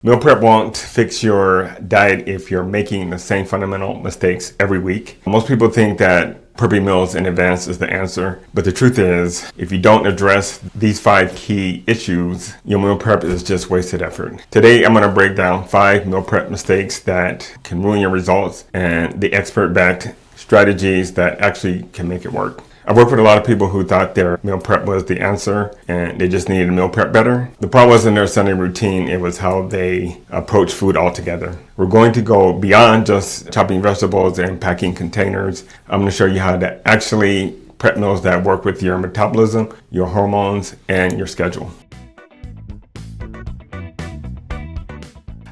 Meal prep won't fix your diet if you're making the same fundamental mistakes every week. Most people think that prepping meals in advance is the answer, but the truth is, if you don't address these 5 key issues, your meal prep is just wasted effort. Today, I'm going to break down 5 meal prep mistakes that can ruin your results and the expert-backed strategies that actually can make it work. I worked with a lot of people who thought their meal prep was the answer and they just needed to meal prep better. The problem wasn't their Sunday routine, it was how they approach food altogether. We're going to go beyond just chopping vegetables and packing containers. I'm going to show you how to actually prep meals that work with your metabolism, your hormones, and your schedule.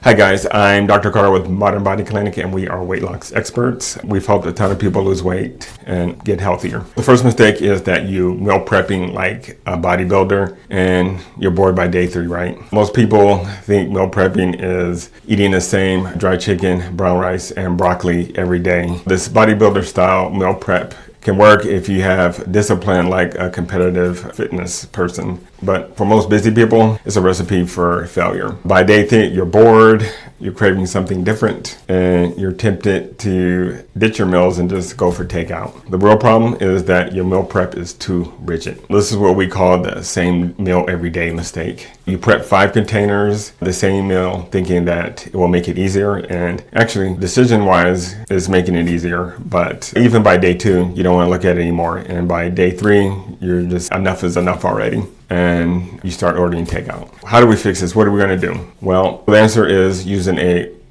Hi guys, I'm Dr. Carter with Modern Body Clinic and we are weight loss experts. We've helped a ton of people lose weight and get healthier. The first mistake is that you meal prepping like a bodybuilder and you're bored by day 3, right? Most people think meal prepping is eating the same dry chicken, brown rice, and broccoli every day. This bodybuilder style meal prep can work if you have discipline like a competitive fitness person. But for most busy people, it's a recipe for failure. By day 3, you're bored, you're craving something different, and you're tempted to ditch your meals and just go for takeout. The real problem is that your meal prep is too rigid. This is what we call the same meal every day mistake. You prep 5 containers, the same meal, thinking that it will make it easier, and actually, decision-wise, it's making it easier. But even by day 2, you don't want to look at it anymore. And by day 3, you're just enough is enough already. And you start ordering takeout. How do we fix this? What are we going to do? Well, the answer is using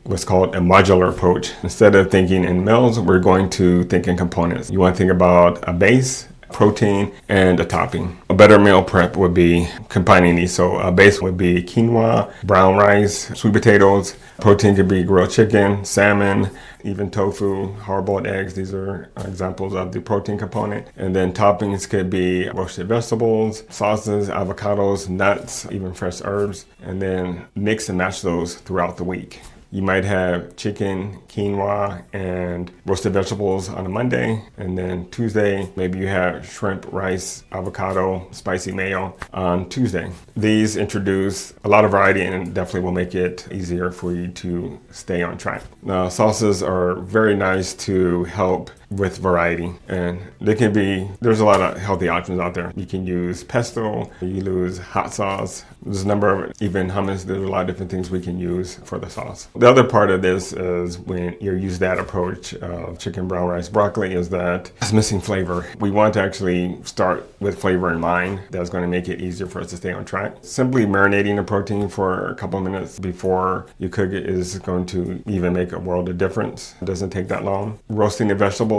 what's called a modular approach. Instead of thinking in meals, we're going to think in components. You want to think about a base, protein, and a topping. A better meal prep would be combining these. So a base would be quinoa, brown rice, sweet potatoes. Protein could be grilled chicken, salmon, even tofu, hard-boiled eggs. These are examples of the protein component. And then toppings could be roasted vegetables, sauces, avocados, nuts, even fresh herbs. And then mix and match those throughout the week. You might have chicken, quinoa, and roasted vegetables on a Monday. And then Tuesday, maybe you have shrimp, rice, avocado, spicy mayo on Tuesday. These introduce a lot of variety and definitely will make it easier for you to stay on track. Now, sauces are very nice to help with variety, and there's a lot of healthy options out there. You can use pesto, you use hot sauce, there's a number of, even hummus, there's a lot of different things we can use for the sauce. The other part of this is when you use that approach of chicken, brown rice, broccoli, is that it's missing flavor. We want to actually start with flavor in mind. That's going to make it easier for us to stay on track. Simply marinating the protein for a couple of minutes before you cook it is going to even make a world of difference. It doesn't take that long. Roasting the vegetables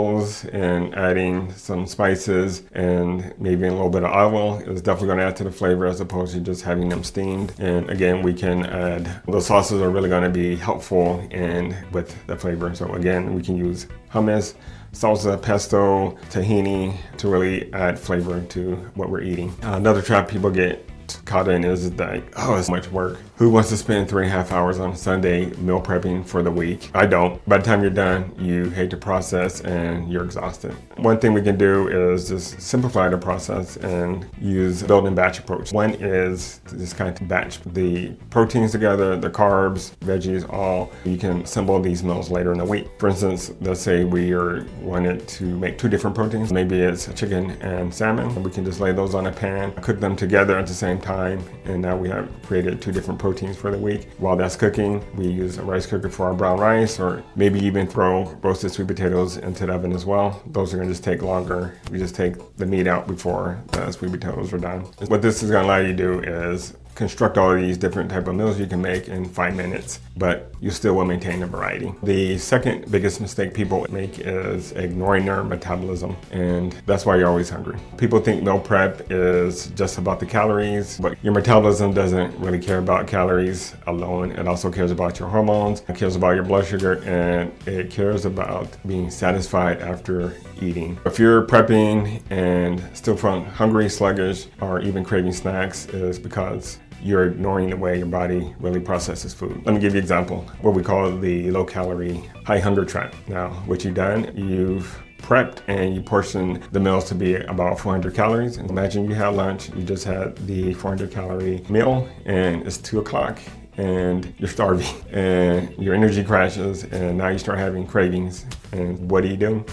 and adding some spices and maybe a little bit of olive oil is definitely going to add to the flavor as opposed to just having them steamed. And again, we can add, those sauces are really going to be helpful and with the flavor. So again, we can use hummus, salsa, pesto, tahini to really add flavor to what we're eating. Another trap people get caught in is that, it's much work. Who wants to spend 3.5 hours on Sunday meal prepping for the week? I don't. By the time you're done, you hate the process and you're exhausted. One thing we can do is just simplify the process and use build and batch approach. One is to just kind of batch the proteins together, the carbs, veggies, all. You can assemble these meals later in the week. For instance, let's say we wanted to make 2 different proteins. Maybe it's chicken and salmon. We can just lay those on a pan, cook them together at the same time, and now we have created 2 different proteins for the week. While that's cooking, we use a rice cooker for our brown rice, or maybe even throw roasted sweet potatoes into the oven as well. Those are going to just take longer. We just take the meat out before the sweet potatoes are done. What this is going to allow you to do is construct all of these different type of meals you can make in 5 minutes, but you still will maintain a variety. The second biggest mistake people make is ignoring their metabolism, and that's why you're always hungry. People think meal prep is just about the calories, but your metabolism doesn't really care about calories alone. It also cares about your hormones, it cares about your blood sugar, and it cares about being satisfied after eating. If you're prepping and still feeling hungry, sluggish, or even craving snacks, is because you're ignoring the way your body really processes food. Let me give you an example, what we call the low-calorie, high hunger trap. Now, what you've done, you've prepped and you portion the meals to be about 400 calories. And imagine you had lunch, you just had the 400 calorie meal, and it's 2 o'clock and you're starving and your energy crashes and now you start having cravings. And what do?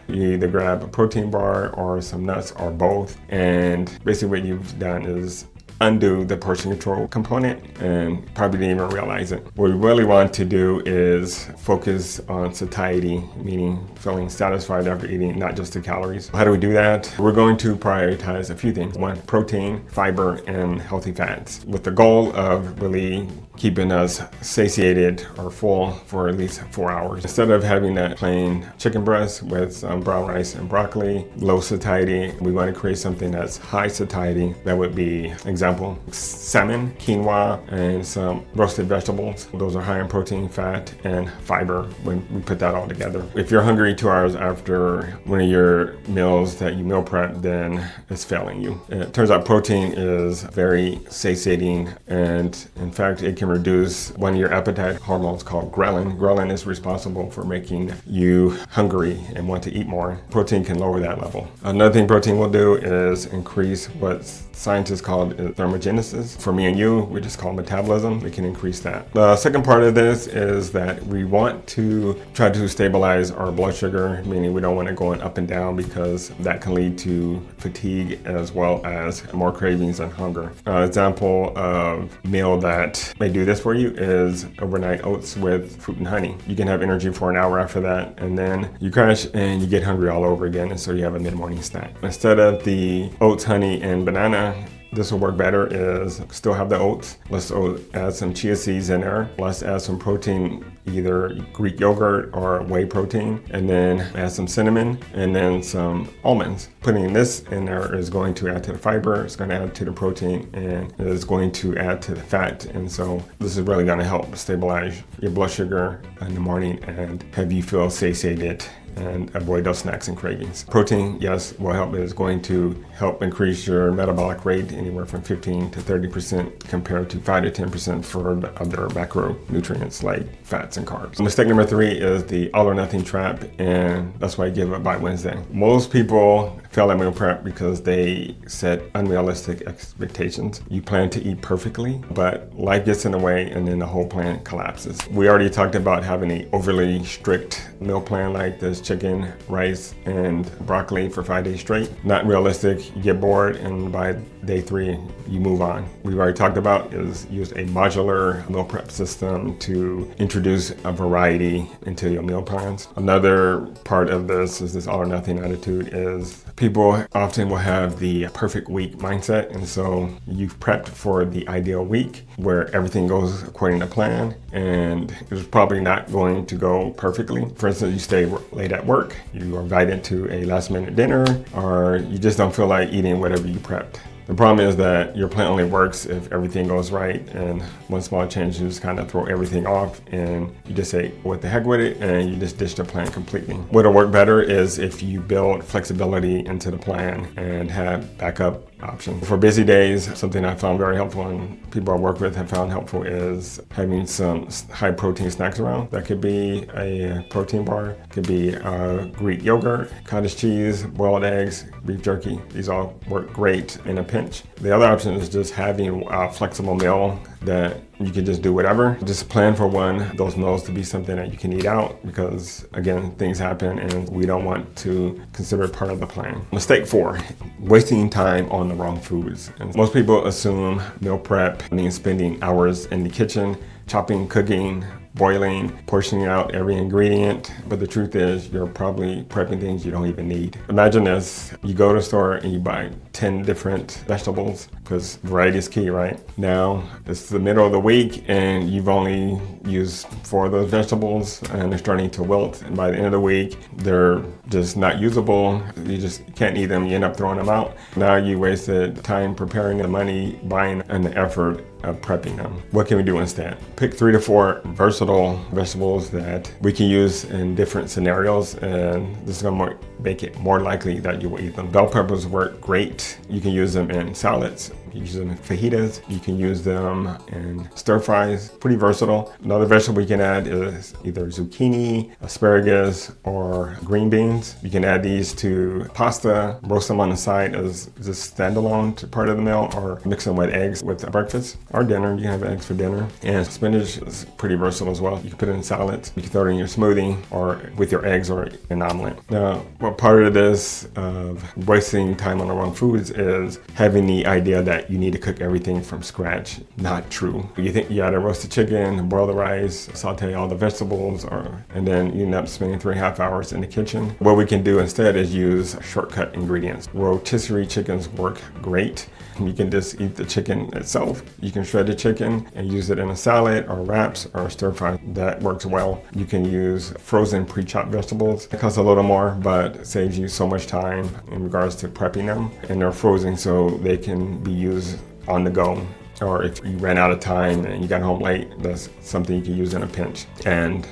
You either grab a protein bar or some nuts or both. And basically what you've done is undo the portion control component and probably didn't even realize it. What we really want to do is focus on satiety, meaning feeling satisfied after eating, not just the calories. How do we do that? We're going to prioritize a few things. One, protein, fiber, and healthy fats, with the goal of really keeping us satiated or full for at least 4 hours. Instead of having that plain chicken breast with some brown rice and broccoli, low satiety, we want to create something that's high satiety. That would be, example, salmon, quinoa, and some roasted vegetables. Those are high in protein, fat, and fiber when we put that all together. If you're hungry 2 hours after one of your meals that you meal prep, then it's failing you. It turns out protein is very satiating, and in fact, it can reduce one of your appetite hormones called ghrelin. Ghrelin is responsible for making you hungry and want to eat more. Protein can lower that level. Another thing protein will do is increase what scientists call thermogenesis. For me and you, we just call metabolism. We can increase that. The second part of this is that we want to try to stabilize our blood sugar, meaning we don't want it going up and down because that can lead to fatigue as well as more cravings and hunger. Example of meal that may do this for you is overnight oats with fruit and honey. You can have energy for an hour after that, and then you crash and you get hungry all over again, and so you have a mid-morning snack. Instead of the oats, honey, and banana, this will work better is still have the oats. Let's add some chia seeds in there. Let's add some protein, either Greek yogurt or whey protein, and then add some cinnamon and then some almonds. Putting this in there is going to add to the fiber, it's going to add to the protein, and it is going to add to the fat. And so this is really going to help stabilize your blood sugar in the morning and have you feel satiated and avoid those snacks and cravings. Protein, yes, will help. It is going to help increase your metabolic rate anywhere from 15 to 30% compared to 5 to 10% for the other macronutrients like fats and carbs. Mistake number 3 is the all or nothing trap, and that's why I give up by Wednesday. Most people fail at meal prep because they set unrealistic expectations. You plan to eat perfectly, but life gets in the way and then the whole plan collapses. We already talked about having an overly strict meal plan like this: chicken, rice, and broccoli for 5 days straight. Not realistic. You get bored, and by day 3, you move on. We've already talked about is use a modular meal prep system to introduce a variety into your meal plans. Another part of this is this all or nothing attitude is people often will have the perfect week mindset, and so you've prepped for the ideal week where everything goes according to plan, and it's probably not going to go perfectly. For instance, you stay late at work, you are invited to a last minute dinner, or you just don't feel like eating whatever you prepped. The problem is that your plan only works if everything goes right, and one small change, you just kind of throw everything off and you just say, what the heck with it, and you just ditch the plan completely. What'll work better is if you build flexibility into the plan and have backup options. For busy days, something I found very helpful and people I work with have found helpful is having some high protein snacks around. That could be a protein bar, could be Greek yogurt, cottage cheese, boiled eggs, beef jerky. These all work great in a pinch. The other option is just having a flexible meal that you can just do whatever. Just plan for those meals to be something that you can eat out, because again, things happen and we don't want to consider it part of the plan. Mistake 4, wasting time on the wrong foods. And most people assume meal prep means spending hours in the kitchen, chopping, cooking, boiling, portioning out every ingredient, but the truth is you're probably prepping things you don't even need. Imagine this: you go to the store and you buy 10 different vegetables, because variety is key, right? Now it's the middle of the week and you've only used 4 of those vegetables and they're starting to wilt, and by the end of the week they're just not usable. You just can't eat them, you end up throwing them out. Now you wasted time preparing, the money buying, and the effort of prepping them. What can we do instead? Pick 3 to 4 versatile vegetables that we can use in different scenarios, and this is going to make it more likely that you will eat them. Bell peppers work great. You can use them in salads, You can use them in fajitas. You can use them in stir fries. Pretty versatile. Another vegetable you can add is either zucchini, asparagus, or green beans. You can add these to pasta, roast them on the side as just standalone to part of the meal, or mix them with eggs with breakfast or dinner. You can have eggs for dinner. And spinach is pretty versatile as well. You can put it in salads. You can throw it in your smoothie or with your eggs or an omelet. Now, what part of this of wasting time on the wrong foods is having the idea that you need to cook everything from scratch. Not true. You think you gotta roast the chicken, boil the rice, saute all the vegetables, and then you end up spending 3.5 hours in the kitchen. What we can do instead is use shortcut ingredients. Rotisserie chickens work great. You can just eat the chicken itself. You can shred the chicken and use it in a salad or wraps or stir fry. That works well. You can use frozen pre-chopped vegetables. It costs a little more, but saves you so much time in regards to prepping them. And they're frozen so they can be used on the go. Or if you ran out of time and you got home late, that's something you can use in a pinch and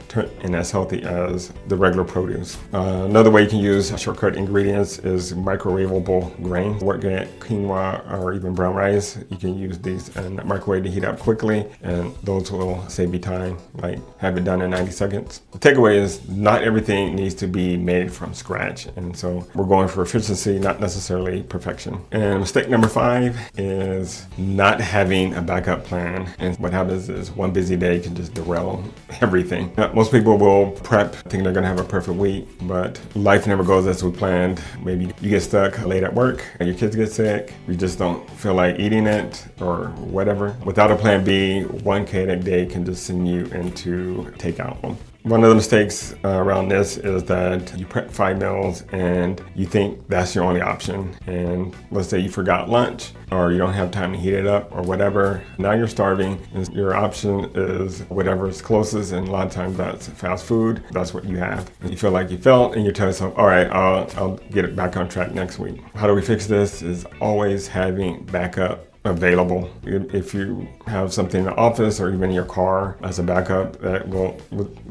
as healthy as the regular produce. Another way you can use shortcut ingredients is microwavable grains. Work at quinoa or even brown rice. You can use these in the microwave to heat up quickly, and those will save you time, like have it done in 90 seconds. The takeaway is not everything needs to be made from scratch, and so we're going for efficiency, not necessarily perfection. And mistake number 5 is not having a backup plan. And what happens is one busy day can just derail everything. Most people will prep thinking they're gonna have a perfect week, but life never goes as we planned. Maybe you get stuck late at work, and your kids get sick, you just don't feel like eating it or whatever. Without a plan B, one chaotic day can just send you into takeout. One of the mistakes around this is that you prep 5 meals and you think that's your only option. And let's say you forgot lunch or you don't have time to heat it up or whatever. Now you're starving and your option is whatever's closest, and a lot of times that's fast food. That's what you have. And you feel like you failed and you tell yourself, all right, I'll get it back on track next week. How do we fix this? Is always having backup available. If you have something in the office or even in your car as a backup, that will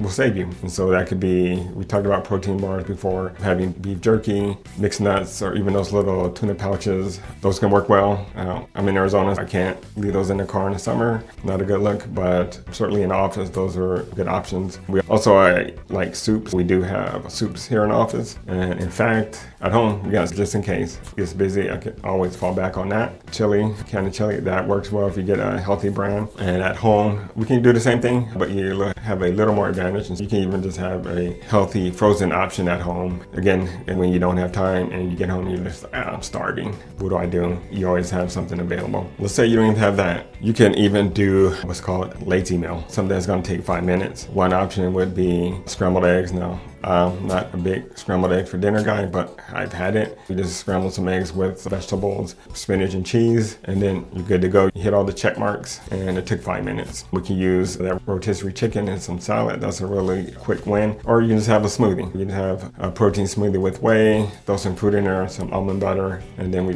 save you. And so that could be, we talked about protein bars before, having beef jerky, mixed nuts, or even those little tuna pouches. Those can work well. I'm in Arizona. I can't leave those in the car in the summer. Not a good look, but certainly in the office, those are good options. I like soups. We do have soups here in the office. And in fact, at home, just in case it gets busy, I can always fall back on that. Chili, canned chili, that works well if you get a healthy brand. And at home, we can do the same thing, but you have a little more advantage. And you can even just have a healthy frozen option at home. Again, and when you don't have time and you get home, you're just, I'm starving. What do I do? You always have something available. Let's say you don't even have that. You can even do what's called lazy meal, something that's going to take 5 minutes. One option would be scrambled eggs. Now, I'm not a big scrambled egg for dinner guy, but I've had it. You just scramble some eggs with vegetables, spinach and cheese, and then you're good to go. You hit all the check marks, and it took 5 minutes. We can use that rotisserie chicken and some salad. That's a really quick win. Or you can just have a smoothie. You can have a protein smoothie with whey, throw some fruit in there, some almond butter, and then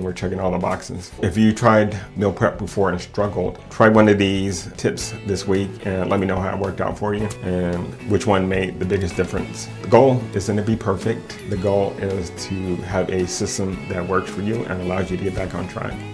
we're checking all the boxes. If you tried meal prep before and struggled, try one of these tips this week and let me know how it worked out for you and which one made the biggest difference. The goal isn't to be perfect. The goal is to have a system that works for you and allows you to get back on track.